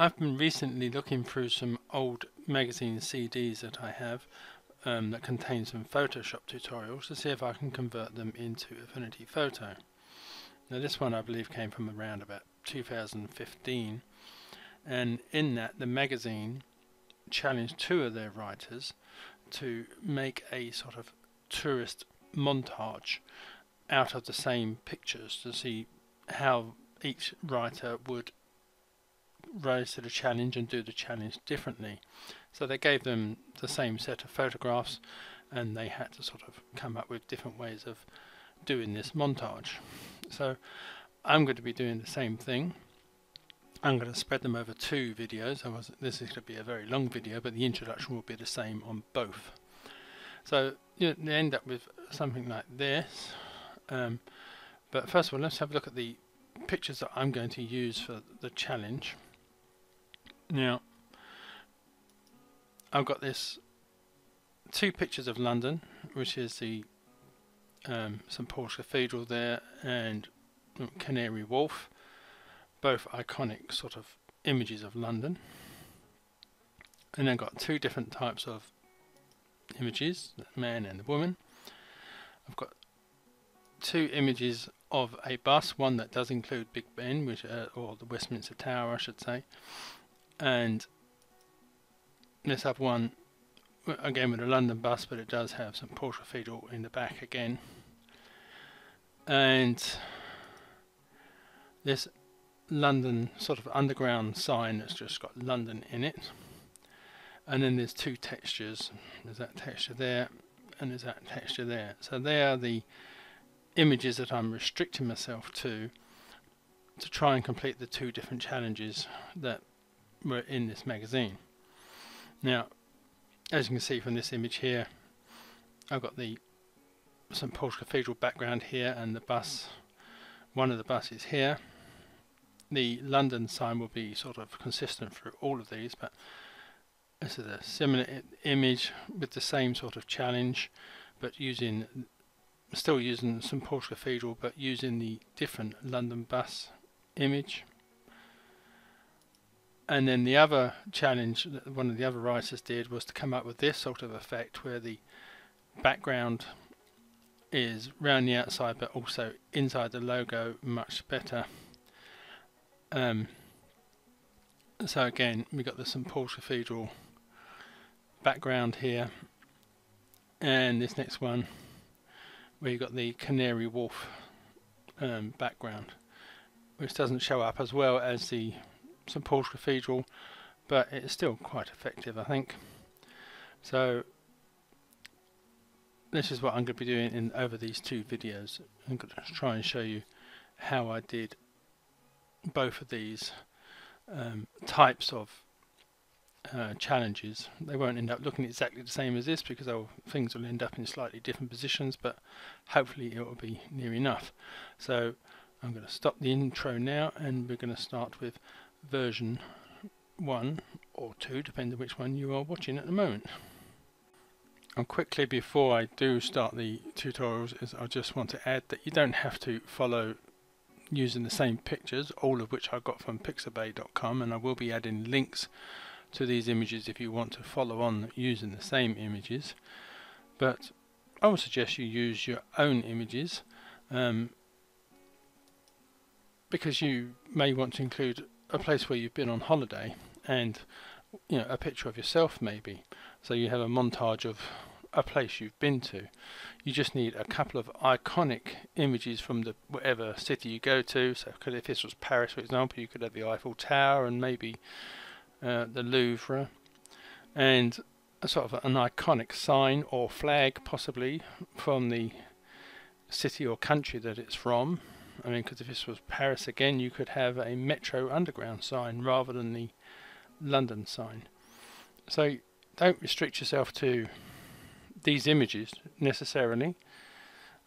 I've been recently looking through some old magazine CDs that I have that contain some Photoshop tutorials to see if I can convert them into Affinity Photo. Now this one I believe came from around about 2015, and in that the magazine challenged two of their writers to make a sort of tourist montage out of the same pictures to see how each writer would rise to the challenge and do the challenge differently. So they gave them the same set of photographs and they had to sort of come up with different ways of doing this montage. So I'm going to be doing the same thing. I'm going to spread them over two videos. This is going to be a very long video, but the introduction will be the same on both. So you end up with something like this. But first of all, let's have a look at the pictures that I'm going to use for the challenge. Now, I've got this two pictures of London, which is the St Paul's Cathedral there and Canary Wharf, both iconic sort of images of London. And then got two different types of images, the man and the woman. I've got two images of a bus, one that does include Big Ben, which or the Westminster Tower I should say, and let's have one again with a London bus, but it does have St Paul's Cathedral in the back again, and this London sort of underground sign that's just got London in it. And then there's two textures, there's that texture there and there's that texture there. So they are the images that I'm restricting myself to try and complete the two different challenges that were in this magazine. Now, as you can see from this image here, I've got the St Paul's Cathedral background here and the bus, one of the buses here. The London sign will be sort of consistent through all of these, but this is a similar image with the same sort of challenge, but still using St Paul's Cathedral, but using the different London bus image. And then the other challenge that one of the other writers did was to come up with this sort of effect where the background is round the outside but also inside the logo much better. So again, we got the St Paul's Cathedral background here, and this next one where you got the Canary Wharf background, which doesn't show up as well as the St Paul's Cathedral, but it's still quite effective, I think. So this is what I'm going to be doing over these two videos. I'm going to try and show you how I did both of these types of challenges. They won't end up looking exactly the same as this because things will end up in slightly different positions, but hopefully it will be near enough. So I'm going to stop the intro now and we're going to start with version 1 or 2, depending on which one you are watching at the moment. And quickly before I do start the tutorials, I just want to add that you don't have to follow using the same pictures, all of which I got from Pixabay.com, and I will be adding links to these images if you want to follow on using the same images. But I would suggest you use your own images because you may want to include a place where you've been on holiday and a picture of yourself maybe. So you have a montage of a place you've been to. You just need a couple of iconic images from the whatever city you go to. So if this was Paris, for example, you could have the Eiffel Tower and maybe the Louvre, and a sort of an iconic sign or flag possibly from the city or country that it's from. I mean, because if this was Paris again, you could have a Metro Underground sign rather than the London sign. So don't restrict yourself to these images necessarily.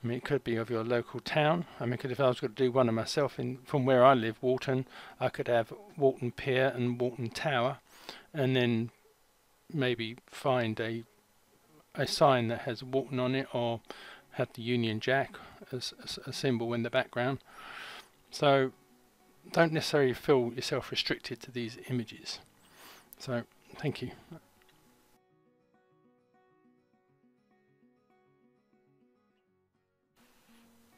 I mean, it could be of your local town. I mean, if I was going to do one of myself from where I live, Walton, I could have Walton Pier and Walton Tower, and then maybe find a sign that has Walton on it, or have the Union Jack as a symbol in the background. So don't necessarily feel yourself restricted to these images. So thank you.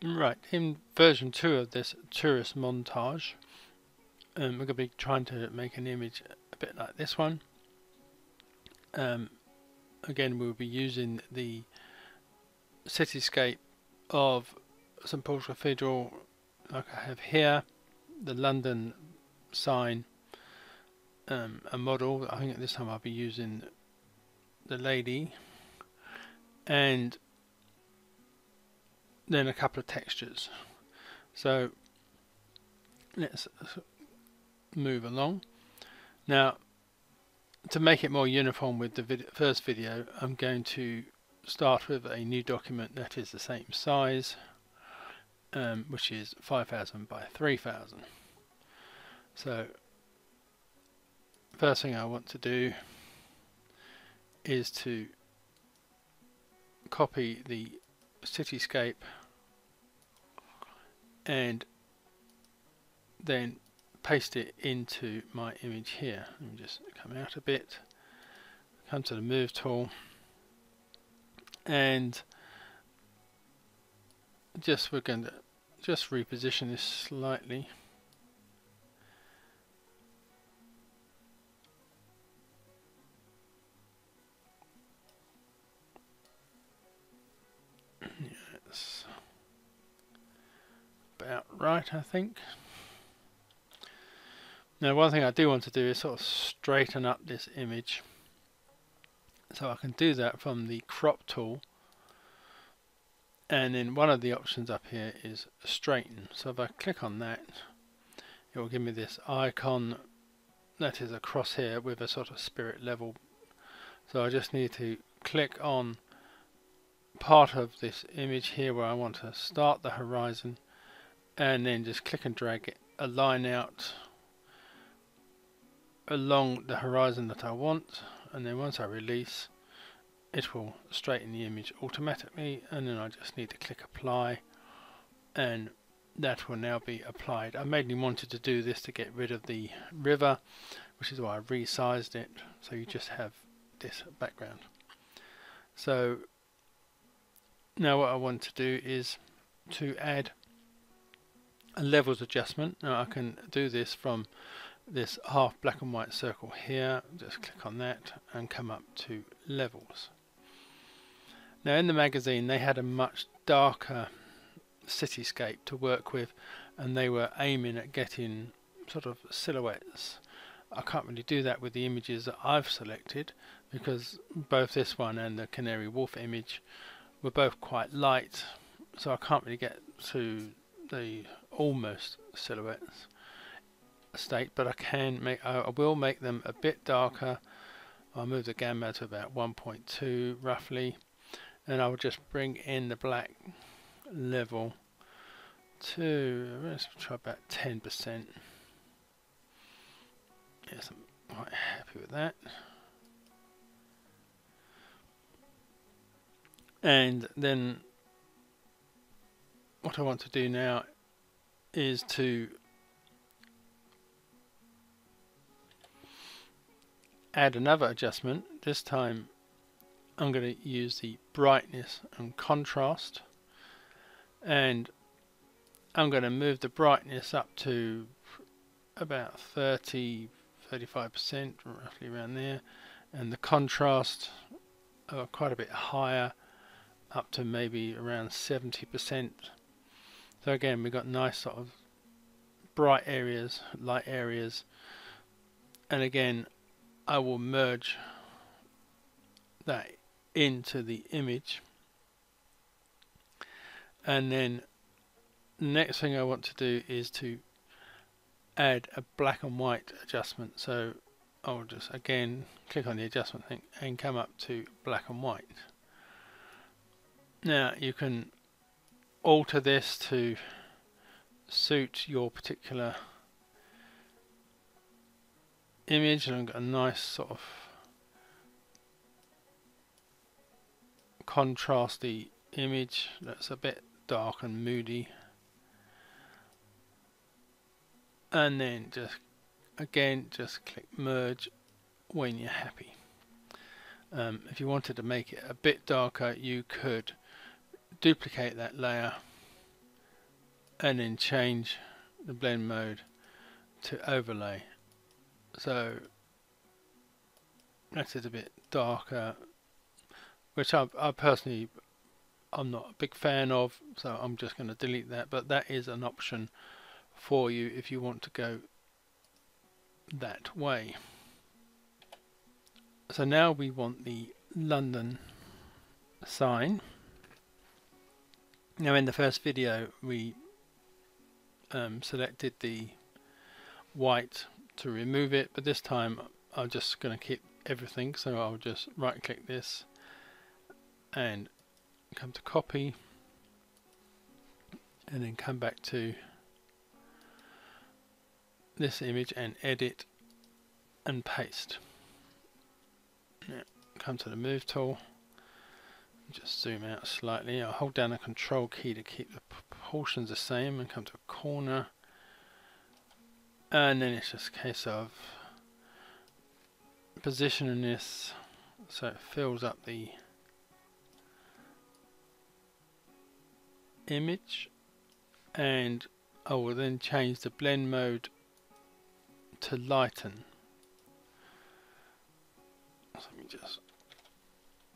Right, in version 2 of this tourist montage, we're going to be trying to make an image a bit like this one. Again, we'll be using the cityscape of St Paul's Cathedral, like I have here, the London sign, a model. I think at this time I'll be using the lady, and then a couple of textures. So let's move along. Now, to make it more uniform with the first video, I'm going to start with a new document that is the same size, which is 5000 by 3000. So first thing I want to do is to copy the cityscape and then paste it into my image here. Let me just come out a bit, come to the move tool, and we're going to just reposition this slightly. Yes, about right, I think. Now, one thing I do want to do is sort of straighten up this image, so I can do that from the crop tool, and then one of the options up here is straighten. So if I click on that, it will give me this icon that is a crosshair with a sort of spirit level. So I just need to click on part of this image here where I want to start the horizon, and then just click and drag it, a line out along the horizon that I want, and then once I release, it will straighten the image automatically, and then I just need to click apply, and that will now be applied. I mainly wanted to do this to get rid of the river, which is why I resized it, so you just have this background. So now what I want to do is to add a levels adjustment. Now I can do this from this half black and white circle here, just click on that and come up to levels. Now in the magazine they had a much darker cityscape to work with, and they were aiming at getting sort of silhouettes. I can't really do that with the images that I've selected, because both this one and the Canary Wharf image were both quite light, so I can't really get to the almost silhouettes state, but I will make them a bit darker. I'll move the gamma to about 1.2 roughly, and I will just bring in the black level to, let's try about 10%. Yes, I'm quite happy with that. And then what I want to do now is to add another adjustment. This time I'm going to use the brightness and contrast, and I'm going to move the brightness up to about 30-35%, roughly around there, and the contrast quite a bit higher, up to maybe around 70%. So again, we've got nice sort of bright areas, light areas, and again I will merge that into the image. And then the next thing I want to do is to add a black and white adjustment. So I'll just again click on the adjustment thing and come up to black and white. Now you can alter this to suit your particular image, and I've got a nice sort of contrasty image that's a bit dark and moody. and then just click merge when you're happy. If you wanted to make it a bit darker, you could duplicate that layer and then change the blend mode to overlay. So that's it, a bit darker, which I personally I'm not a big fan of, so I'm just going to delete that, but that is an option for you if you want to go that way. So now we want the London sign. Now in the first video we selected the white to remove it, but this time I'm just going to keep everything, so I'll just right click this and come to copy, and then come back to this image and edit and paste. Now, come to the move tool, just zoom out slightly. I'll hold down the control key to keep the proportions the same and come to a corner, and then it's just a case of positioning this so it fills up the image, and I will then change the blend mode to lighten.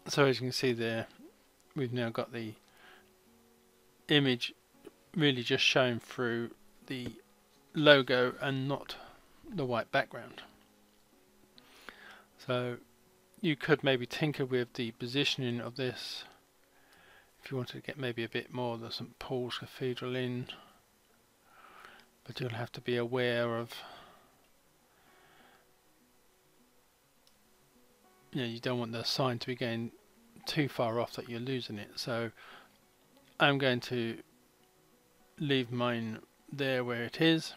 So as you can see there, we've now got the image really just showing through the logo and not the white background. So you could maybe tinker with the positioning of this if you wanted to get maybe a bit more of the St. Paul's Cathedral in, but you'll have to be aware of, you don't want the sign to be going too far off that you're losing it. So I'm going to leave mine there where it is.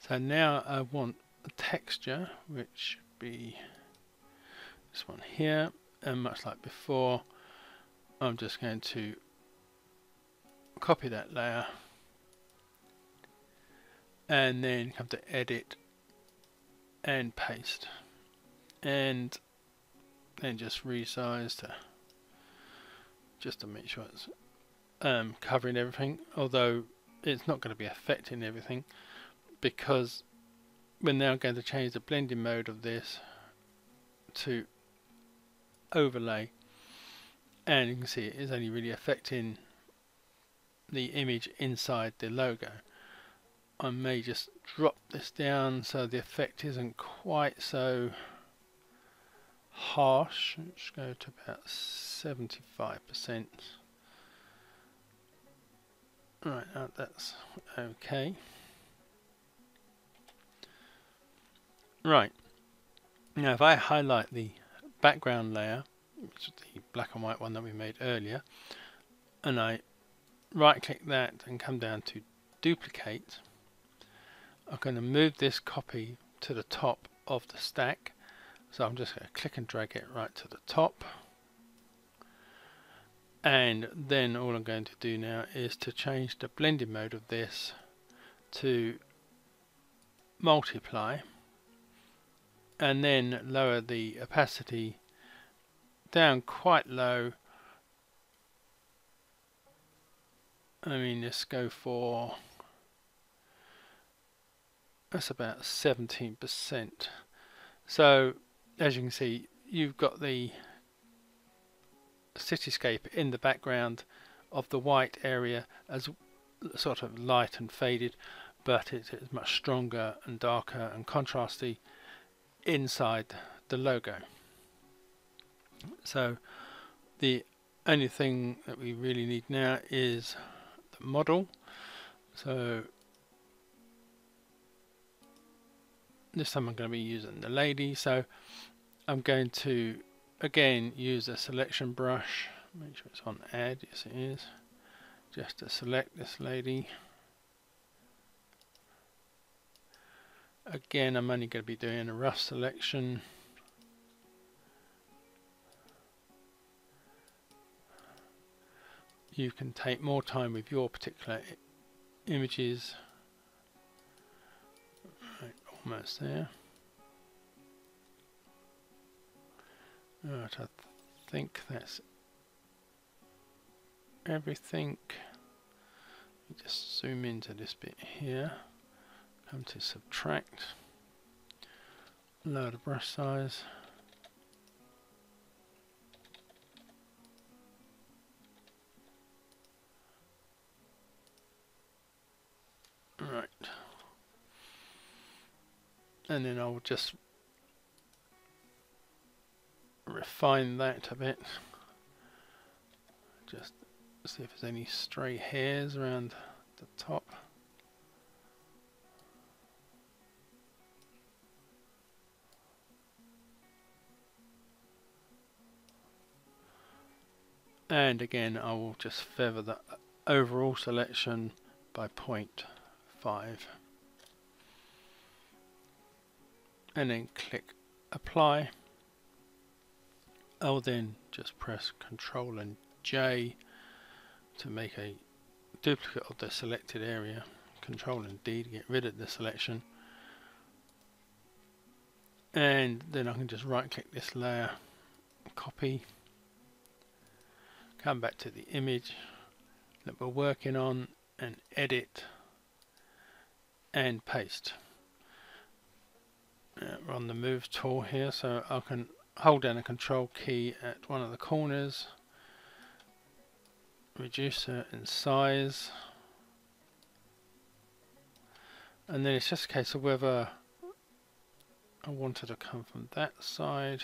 So now I want a texture, which should be this one here, and much like before, I'm just going to copy that layer and then come to edit and paste, and then just resize just to make sure it's covering everything, although it's not going to be affecting everything, because we're now going to change the blending mode of this to overlay, and you can see it is only really affecting the image inside the logo. I may just drop this down so the effect isn't quite so harsh. Let's go to about 75%. Right, that's okay. Right, now if I highlight the background layer, which is the black and white one that we made earlier, and I right click that and come down to duplicate, I'm going to move this copy to the top of the stack. So I'm just going to click and drag it right to the top, and then all I'm going to do now is to change the blending mode of this to multiply, and then lower the opacity down quite low. I mean, let's go for, that's about 17%. So as you can see, you've got the cityscape in the background of the white area as sort of light and faded, but it is much stronger and darker and contrasty inside the logo. So the only thing that we really need now is the model. So this time I'm going to be using the lady, so I'm going to again use a selection brush, make sure it's on add, yes it is, just to select this lady. Again, I'm only going to be doing a rough selection. You can take more time with your particular images Almost there. Right, I think that's everything. Just zoom into this bit here. Come to subtract. Lower the brush size. Right. And then I'll just refine that a bit. Just see if there's any stray hairs around the top. And again, I will just feather the overall selection by 0.5. And then click apply. I'll then just press Ctrl and J to make a duplicate of the selected area. Ctrl and D to get rid of the selection. And then I can just right click this layer, copy, come back to the image that we're working on and edit and paste. We're on the move tool here, so I can hold down the control key at one of the corners, reduce it in size, and then it's just a case of whether I wanted to come from that side.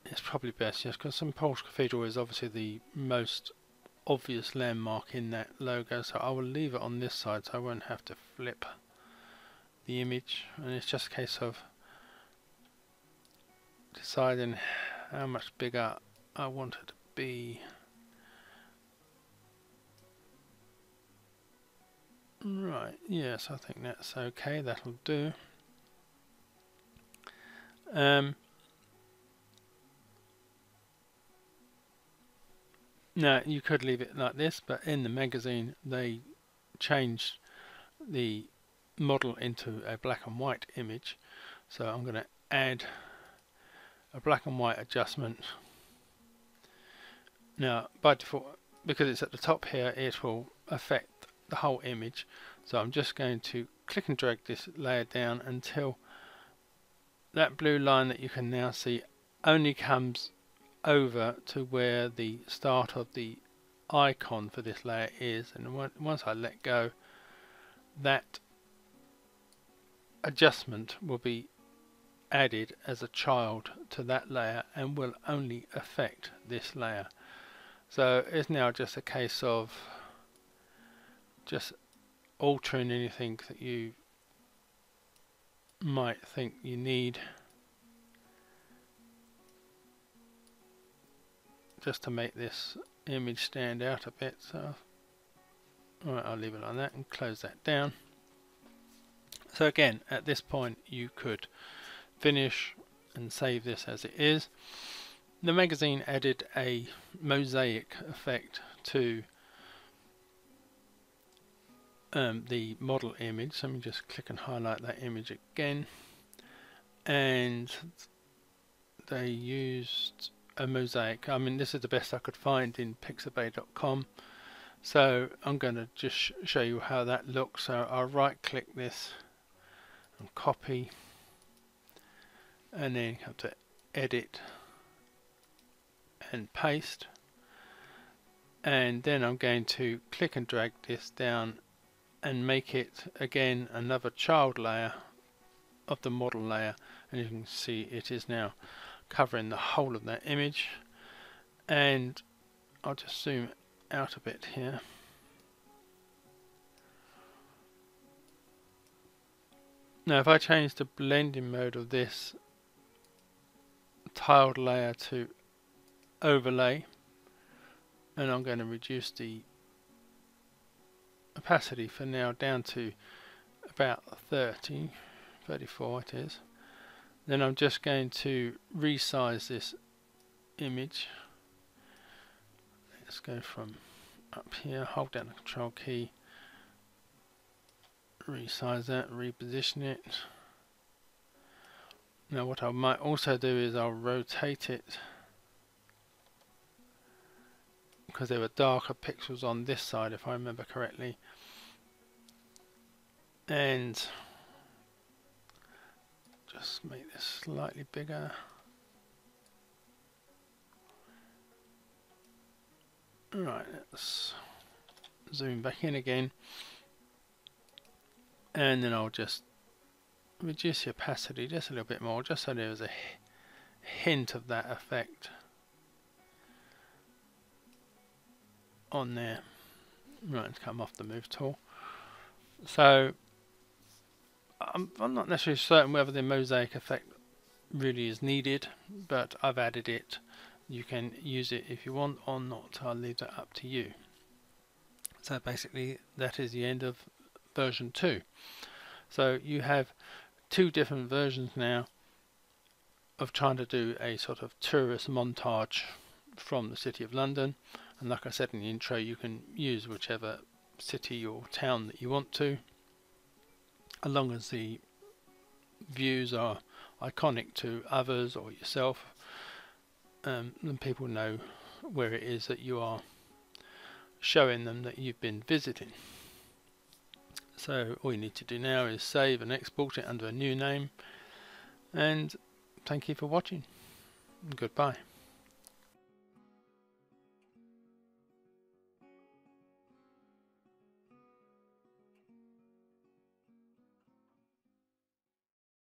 It's probably best, yes, because St Paul's Cathedral is obviously the most obvious landmark in that logo, so I will leave it on this side so I won't have to flip the image, and it's just a case of deciding how much bigger I want it to be. Right, yes, I think that's okay, that'll do. Now you could leave it like this, but in the magazine they changed the model into a black and white image, so I'm going to add a black and white adjustment. Now by default, because it's at the top here, it will affect the whole image, so I'm just going to click and drag this layer down until that blue line that you can now see only comes over to where the start of the icon for this layer is, and once I let go, that adjustment will be added as a child to that layer and will only affect this layer. So it's now just a case of just altering anything that you might think you need, just to make this image stand out a bit. So alright, I'll leave it like that and close that down. So again, at this point you could finish and save this as it is. The magazine added a mosaic effect to the model image, so let me just click and highlight that image again, and they used a mosaic. I mean, this is the best I could find in Pixabay.com, so I'm going to just show you how that looks. So I'll right click this and copy, and then come to edit and paste, and then I'm going to click and drag this down and make it again another child layer of the model layer, and you can see it is now covering the whole of that image. And I'll just zoom out a bit here. Now if I change the blending mode of this tiled layer to overlay, and I'm going to reduce the opacity for now down to about 34 it is, then I'm just going to resize this image. Let's go from up here, hold down the control key resize that, reposition it. Now what I might also do is I'll rotate it, because there were darker pixels on this side if I remember correctly, and just make this slightly bigger. Alright, let's zoom back in again, and then I'll just reduce the opacity just a little bit more, just so there's a hint of that effect on there. Right, it's come off the move tool. So I'm not necessarily certain whether the mosaic effect really is needed, but I've added it. You can use it if you want or not. I'll leave that up to you. So basically that is the end of version 2. So you have 2 different versions now of trying to do a sort of tourist montage from the City of London, and like I said in the intro, you can use whichever city or town that you want to, as long as the views are iconic to others or yourself, and people know where it is that you are showing them that you've been visiting. So all you need to do now is save and export it under a new name, and thank you for watching. Goodbye.